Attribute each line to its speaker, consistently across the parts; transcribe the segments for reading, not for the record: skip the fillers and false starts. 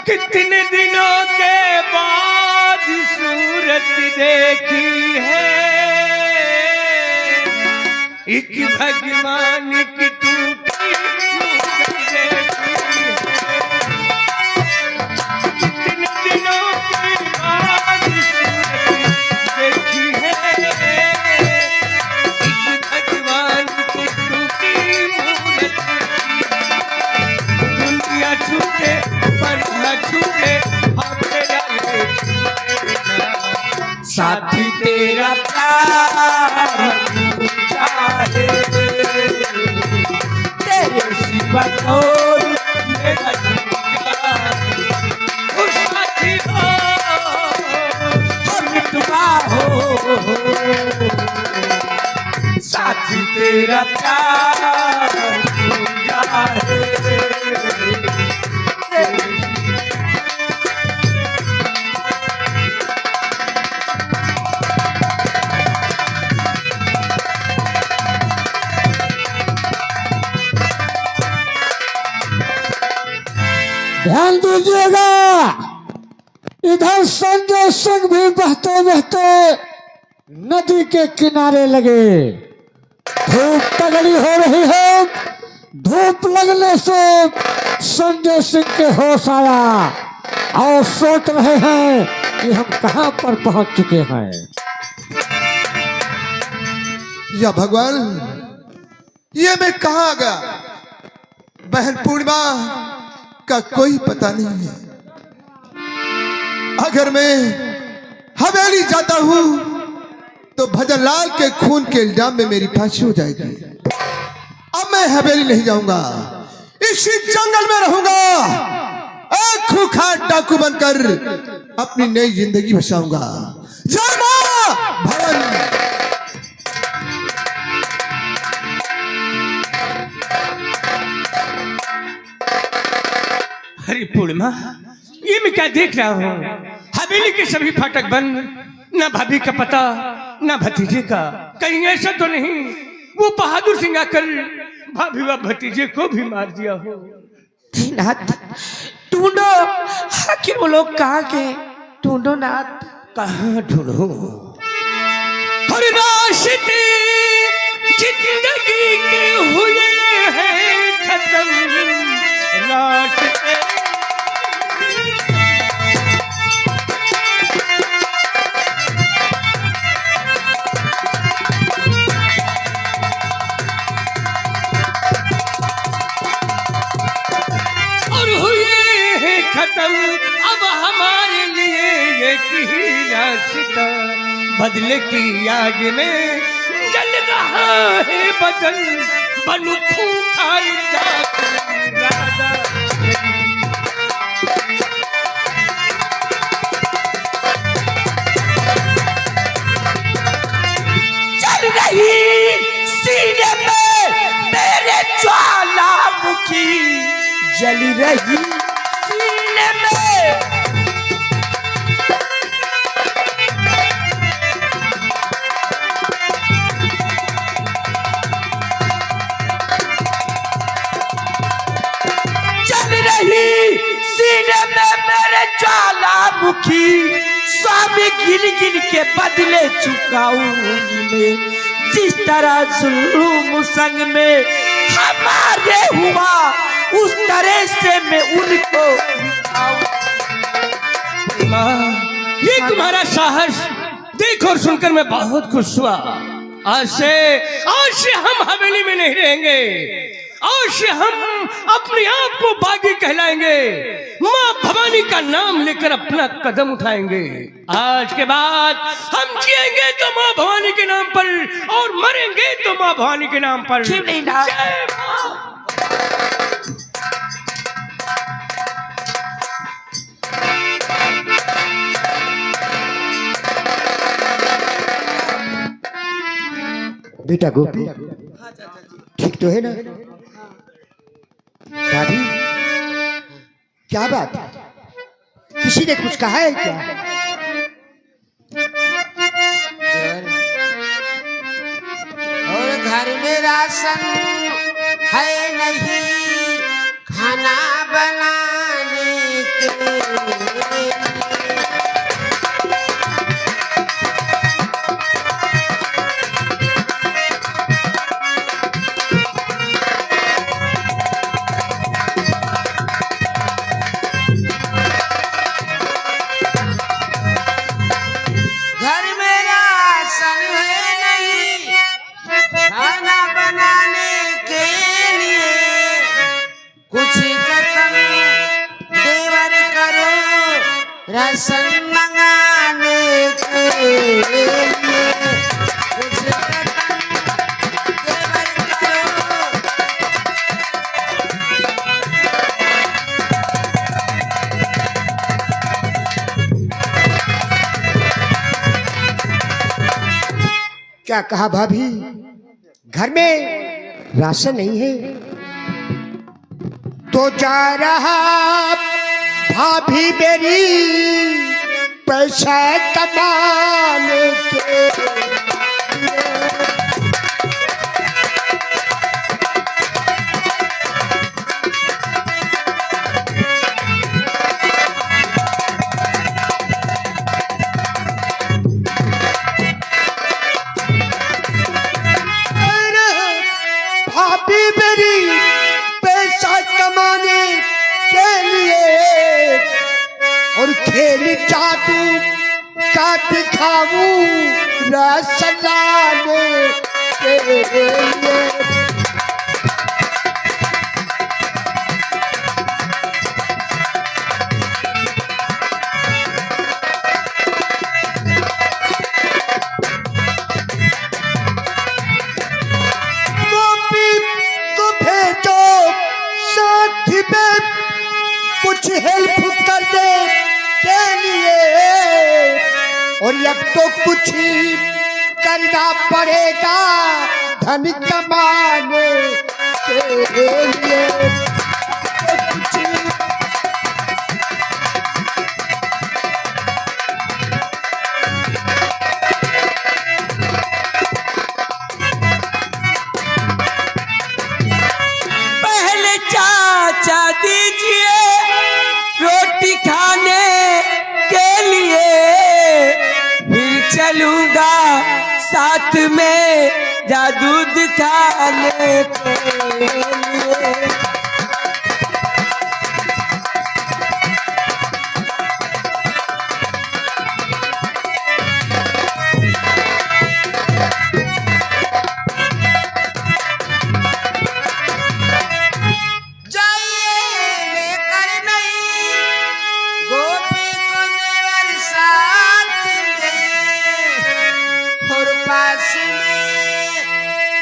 Speaker 1: कितने दिनों के बाद सूरत देखी है, एक भगवान की टूटी देखी है। कितने दिनों के बाद सूरत देखी है, एक भगवान की टूटी मूरत। दुनिया छूटे पर न छूटे और तेरा ले साथी तेरा प्यार चाहे तेरे सिवा कोई मेरा साथी हो हम तुमा हो साथी तेरा प्यार चाहे।
Speaker 2: ध्यान दीजिएगा, इधर संजय सिंह भी बहते बहते नदी के किनारे लगे। धूप तगड़ी हो रही है। धूप लगने से संजय सिंह के होश आया और सोच रहे हैं कि हम कहां पर पहुंच चुके हैं।
Speaker 3: या भगवान, ये मैं कहां आ गया? बहन पूर्णिमा का कोई पता नहीं है। अगर मैं हवेली जाता हूं तो भजन लाल के खून के इल्जाम में मेरी फांसी हो जाएगी। अब मैं हवेली नहीं जाऊंगा, इसी जंगल में रहूंगा। एक खूंखार डाकू बनकर अपनी नई जिंदगी बसाऊंगा। जय मां भवानी।
Speaker 1: अरे पूर्णिमा, ये मैं क्या देख रहा हूँ? हवेली के सभी फाटक बंद, न भाभी का पता न भतीजे का। कहीं ऐसा तो नहीं वो बहादुर सिंह आकर भाभी व भतीजे को भी मार दिया हो?
Speaker 4: नाथ ढूंढो, आखिर वो लोग कहाँ के? ढूंढो नाथ।
Speaker 1: कहाँ ढूंढो? हर रास्ते जिंदगी के हुए हैं खत्म, रास्ते खत्म। अब हमारे लिए ये ही रास्ता, बदले की आग में जल रहा है बदन, बनू खूंखार राधा।
Speaker 4: चल रही सीने में मेरे ज्वालामुखी, जल रही सीने में। चल रही सीने में मेरे ज्वालामुखी, स्वामी गिर गिर के बदले चुकाऊंगी मैं। जिस तरह जुल्म संग में हमारे हुआ, उस तरह से मैं उनको।
Speaker 1: माँ, ये तुम्हारा साहस देख और सुनकर मैं बहुत खुश हुआ। आज से हम हवेली में नहीं रहेंगे। आज से हम अपने आप को बागी कहलाएंगे। माँ भवानी का नाम लेकर अपना कदम उठाएंगे। आज के बाद हम जिएंगे तो माँ भवानी के नाम पर और मरेंगे तो माँ भवानी के नाम पर।
Speaker 4: क्यों नहीं ना?
Speaker 2: बेटा गोपी, ठीक तो है ना? दादी, क्या बात? किसी ने कुछ कहा है क्या?
Speaker 4: और घर में राशन है नहीं खाना बनाने के राशन मंगाने के लिए कुछ देवर करो।
Speaker 2: क्या कहा भाभी? घर में राशन नहीं है तो जा रहा भाभी मेरी पैसा कमाने के भाभी मेरी पैसा कमाने के लिए और खेल जादू का दिखाऊं राशन लाने के लिए। कुछ हेल्प करने के लिए और अब तो कुछ ही करना पड़ेगा धन कमाने के लिए।
Speaker 4: पहले चाचा दीजिए रोटी खाने के लिए, फिर चलूंगा साथ में जादू दिखाने के लिए।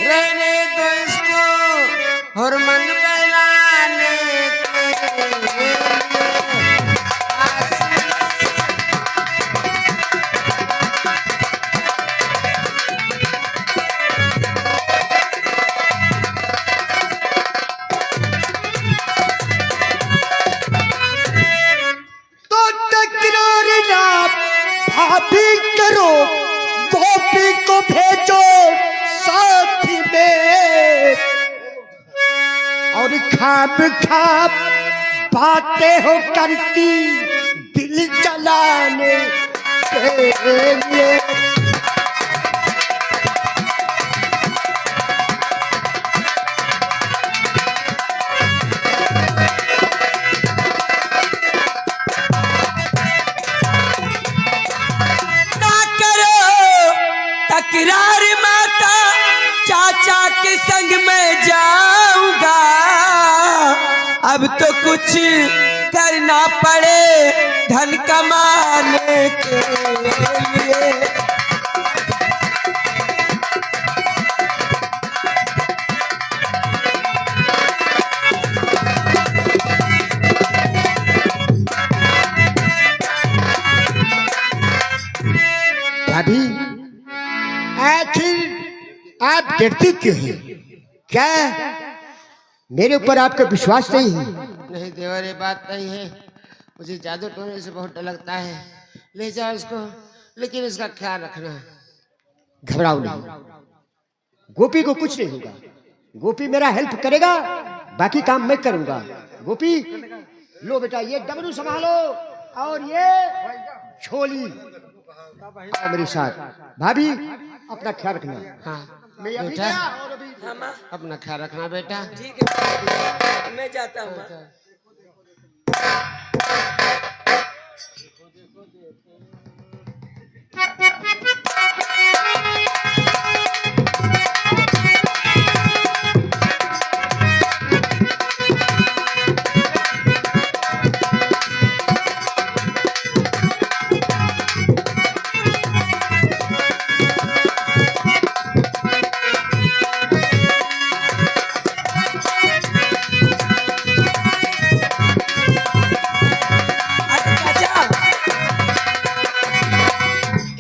Speaker 4: रहने दो इसको और मन बहलाने के लिए।
Speaker 2: तो तकरार ना भाभी करो, गोपी को भेजो साथ में और खाब खाब बातें हो करती दिल जलाने के लिए।
Speaker 4: तकरार माता चाचा के संग में जाऊंगा, अब तो कुछ करना पड़े धन कमाने के लिए।
Speaker 2: भाभी आखिर आप डरती क्यों हैं? क्या मेरे ऊपर आपका विश्वास नहीं है?
Speaker 4: नहीं देवर, ये बात नहीं है। मुझे जादू टोने से बहुत डर लगता है। ले जाओ इसको, लेकिन इसका ख्याल रखना।
Speaker 2: घबराओ नहीं, गोपी को कुछ नहीं होगा। गोपी मेरा हेल्प करेगा, बाकी काम मैं करूंगा। गोपी लो बेटा, ये डमरू संभालो और ये झोली मेरे साथ। भाभी अपना ख्याल रखना।
Speaker 4: हाँ
Speaker 2: मैं अभी
Speaker 4: बेटा,
Speaker 2: गया और अभी
Speaker 4: अपना ख्याल रखना बेटा। ठीक है, मैं जाता हूँ।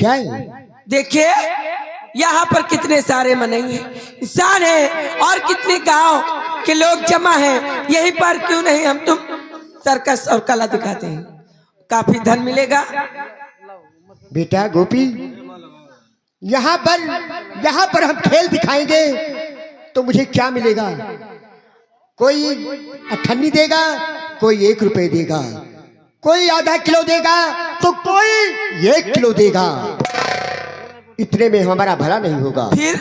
Speaker 2: क्या है?
Speaker 4: देखिए यहाँ पर कितने सारे मनई हैं, इंसान है और कितने गांव के लोग जमा हैं। यहीं पर क्यों नहीं हम तुम सर्कस और कला दिखाते हैं, काफी धन मिलेगा।
Speaker 2: बेटा गोपी, यहाँ पर हम खेल दिखाएंगे तो मुझे क्या मिलेगा? कोई 98 देगा, कोई 1 रुपए देगा, कोई आधा किलो देगा तो कोई 1 किलो देगा। इतने में हमारा भला नहीं होगा।
Speaker 4: फिर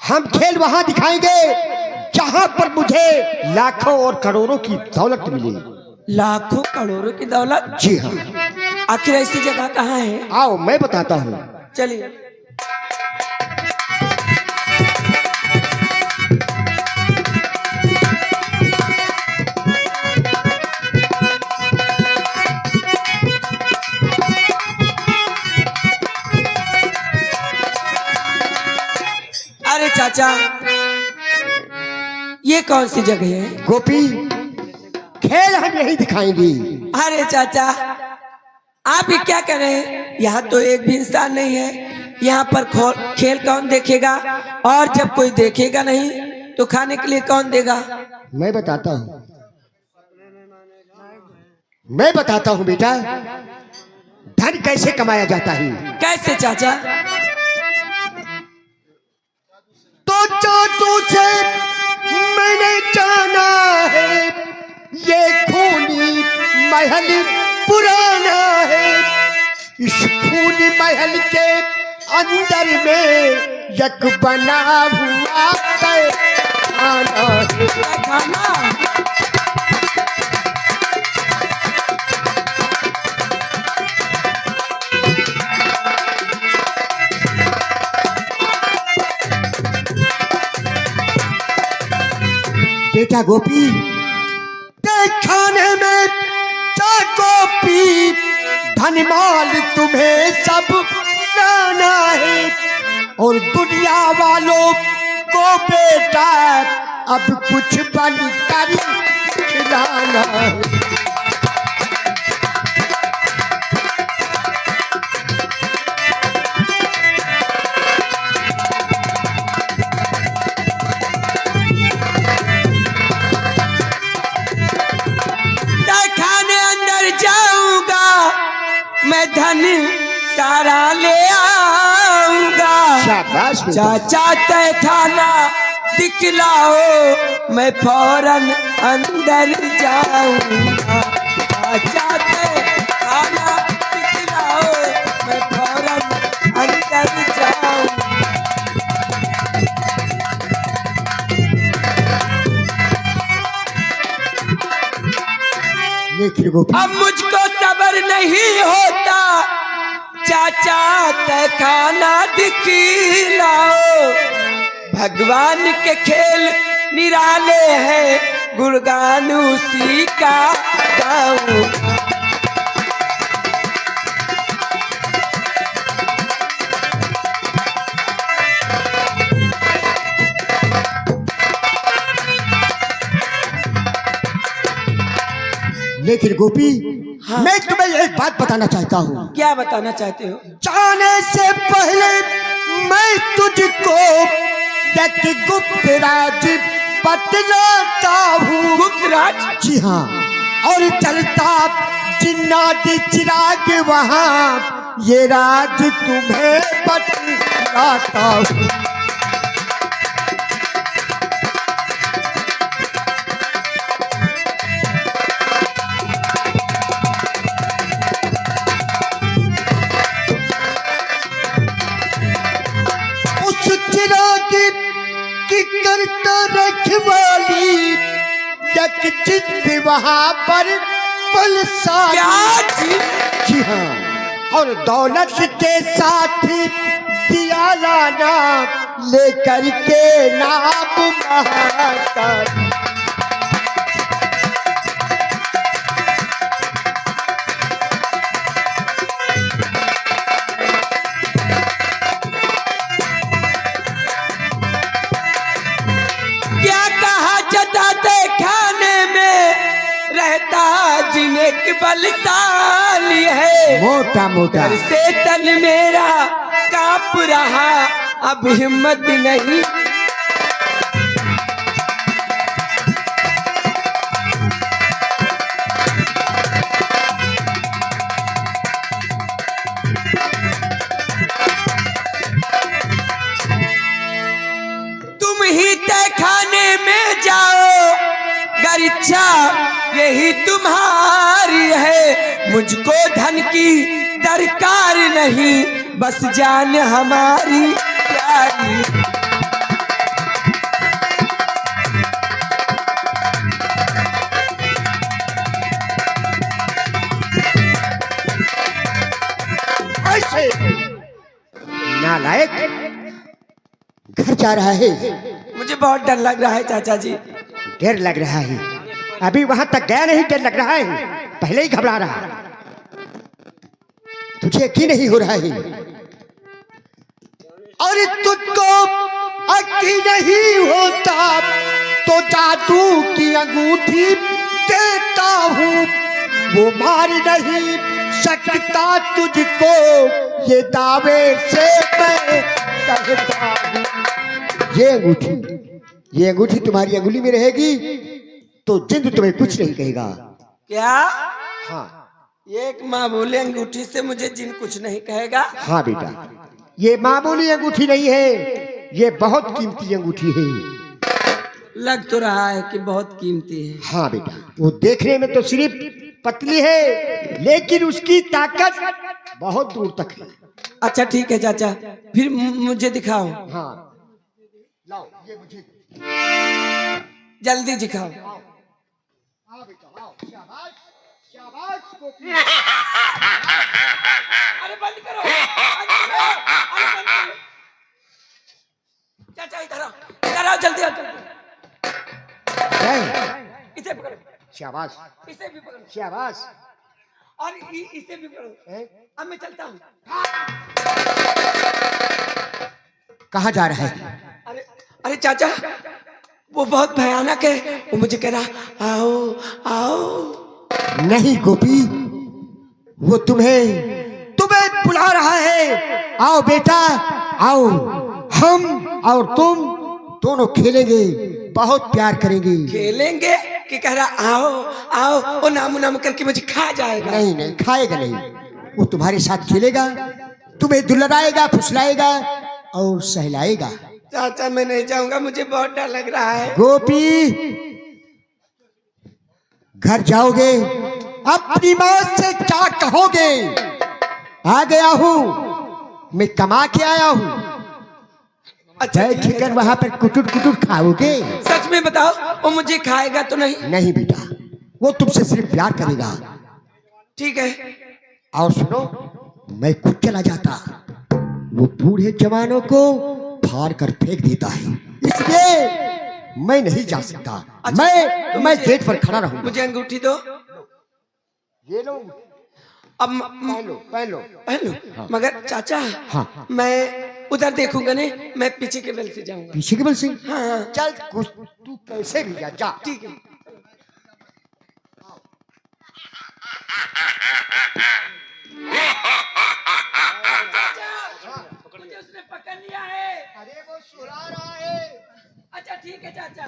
Speaker 2: हम खेल वहां दिखाएंगे जहां पर मुझे लाखों और करोड़ों की दौलत मिले।
Speaker 4: लाखों करोड़ों की दौलत?
Speaker 2: जी हाँ।
Speaker 4: आखिर ऐसी जगह कहाँ है?
Speaker 2: आओ मैं बताता हूँ।
Speaker 4: चलिए। अरे चाचा, ये कौन सी जगह है?
Speaker 2: गोपी, खेल हम यही दिखाएंगे।
Speaker 4: अरे चाचा, आप ये क्या कर रहे हैं? यहाँ तो एक भी इंसान नहीं है। यहाँ पर खेल कौन देखेगा? और जब कोई देखेगा नहीं तो खाने के लिए कौन देगा?
Speaker 2: मैं बताता हूँ बेटा, धन कैसे कमाया जाता है।
Speaker 4: कैसे चाचा?
Speaker 2: तो जादू से मैंने जाना है, ये खूनी महल पुराना है। इस खूनी महल के अंदर में एक बना हुआ खाना है।
Speaker 4: खाना?
Speaker 2: बेटा गोपी, खाने में जा गोपी, धनमाल तुम्हें सब लाना है। और दुनिया वालों को बेटा अब कुछ बनकर खिलाना है।
Speaker 4: मैं धन सारा ले आऊंगा।
Speaker 2: शाबाश बेटा।
Speaker 4: चाचा तय खाना दिखलाओ, मैं फौरन अंदर जाऊंगा। चाचा तय खाना दिखलाओ, मैं फौरन अंदर जाऊंगा।
Speaker 2: अब
Speaker 4: मुझको सबर नहीं होता, चाचा तय खाना दिखलाओ। भगवान के खेल निराले हैं, गुणगान उसी का गाऊं।
Speaker 2: लेकिन गोपी, हाँ। मैं तुम्हें एक बात बताना चाहता हूँ।
Speaker 4: क्या बताना चाहते हो?
Speaker 2: जाने से पहले मैं तुझको एक गुप्त राज बतलाता हूँ।
Speaker 4: गुप्त राज?
Speaker 2: जी हाँ। और चलता जिन्नात चिराग वहाँ, ये राज तुम्हें बतलाता हूँ। करता रखवाली एक जिद वहाँ पर पलसाली। जी हाँ। और दौलत के साथ दिया लाना, लेकर के नाम महाकाल।
Speaker 4: खाने में रहता जिन्हें एक बलशाली है,
Speaker 2: मोटा मोटा
Speaker 4: डर से तन मेरा कांप रहा, अब हिम्मत नहीं। तुम ही तय खाने में जाओ, गर इच्छा यही तुम्हारी है, मुझको धन की दरकार नहीं, बस जान हमारी प्यारी।
Speaker 2: ऐसे नालायक घर जा रहा है।
Speaker 4: मुझे बहुत डर लग रहा है चाचा जी।
Speaker 2: डर लग रहा है? अभी वहां तक गया नहीं, डर लग रहा है? पहले ही घबरा रहा। तुझे यकीन नहीं हो रहा है? अरे तुझको यकीन नहीं होता तो जादू की अंगूठी देता हूँ, वो मार नहीं सकता तुझको, ये दावे से मैं कहता हूँ। ये अंगूठी तुम्हारी अंगुली में रहेगी तो जिंद तुम्हें कुछ नहीं कहेगा।
Speaker 4: क्या?
Speaker 2: हाँ
Speaker 4: एक मामूली अंगूठी से मुझे जिन कुछ नहीं कहेगा?
Speaker 2: हाँ बेटा, ये मामूली अंगूठी नहीं है, ये बहुत कीमती अंगूठी है।
Speaker 4: लग तो रहा है कि बहुत कीमती है।
Speaker 2: हाँ बेटा, वो देखने में तो सिर्फ पतली है, लेकिन उसकी ताकत बहुत दूर तक है।
Speaker 4: अच्छा ठीक है चाचा, फिर मुझे दिखाओ।
Speaker 2: हाँ लाओ, ये मुझे
Speaker 4: जल्दी दिखाओ।
Speaker 2: हाँ बेटा लाओ, शाबाश शाबाश गोपी।
Speaker 4: अरे बंद करो, बंद करो, अरे बंद करो। चाचा इधर आओ, इधर आओ, जल्दी आओ, जल्दी। इसे पकड़ो,
Speaker 2: शाबाश
Speaker 4: इसे भी पकड़ो,
Speaker 2: शाबाश।
Speaker 4: और इसे भी पकड़ो। अब मैं चलता हूँ।
Speaker 2: कहाँ जा रहा है?
Speaker 4: अरे अरे चाचा, वो बहुत भयानक है, वो मुझे कह रहा आओ आओ।
Speaker 2: नहीं गोपी, वो तुम्हें बुला रहा है। आओ बेटा आओ, हम और तुम दोनों खेलेंगे, बहुत प्यार करेंगे।
Speaker 4: खेलेंगे कि कह रहा आओ आओ, वो नाम नाम करके मुझे खा जाएगा।
Speaker 2: नहीं नहीं, खाएगा नहीं, वो तुम्हारे साथ खेलेगा, तुम्हें दुलारेगा, फुसलाएगा और सहलाएगा।
Speaker 4: चाचा मैं नहीं जाऊंगा, मुझे बहुत डर लग रहा है।
Speaker 2: गोपी घर जाओगे, अपनी माँ से क्या कहोगे? आ गया हूँ, मैं कमा के आया हूँ।
Speaker 4: अच्छा
Speaker 2: चिकन वहां पर कुटुट कुटुट खाओगे?
Speaker 4: सच में बताओ, वो मुझे खाएगा तो नहीं?
Speaker 2: नहीं बेटा, वो तुमसे सिर्फ प्यार करेगा।
Speaker 4: ठीक है।
Speaker 2: और सुनो, मैं खुद चला जाता, वो बूढ़े जवानों को फाड़ कर फेंक देता है, इसलिए मैं नहीं जा सकता।
Speaker 4: अच्छा,
Speaker 2: मैं गेट पर खड़ा रहूंगा।
Speaker 4: मुझे अंगूठी दो।
Speaker 2: ये लो,
Speaker 4: अब
Speaker 2: पहन लो पहन लो।
Speaker 4: पहन लो।
Speaker 2: हाँ।
Speaker 4: मगर चाचा
Speaker 2: हाँ।
Speaker 4: मैं उधर देखूंगा नहीं, मैं पीछे के बल से जाऊंगा।
Speaker 2: पीछे के बल से?
Speaker 4: हाँ।
Speaker 2: चल कुछ तू कैसे भी जा।
Speaker 4: ठीक है। मुझे उसने पकड़ लिया है।
Speaker 2: अरे वो सुला रहा है।
Speaker 4: अच्छा ठीक है चाचा।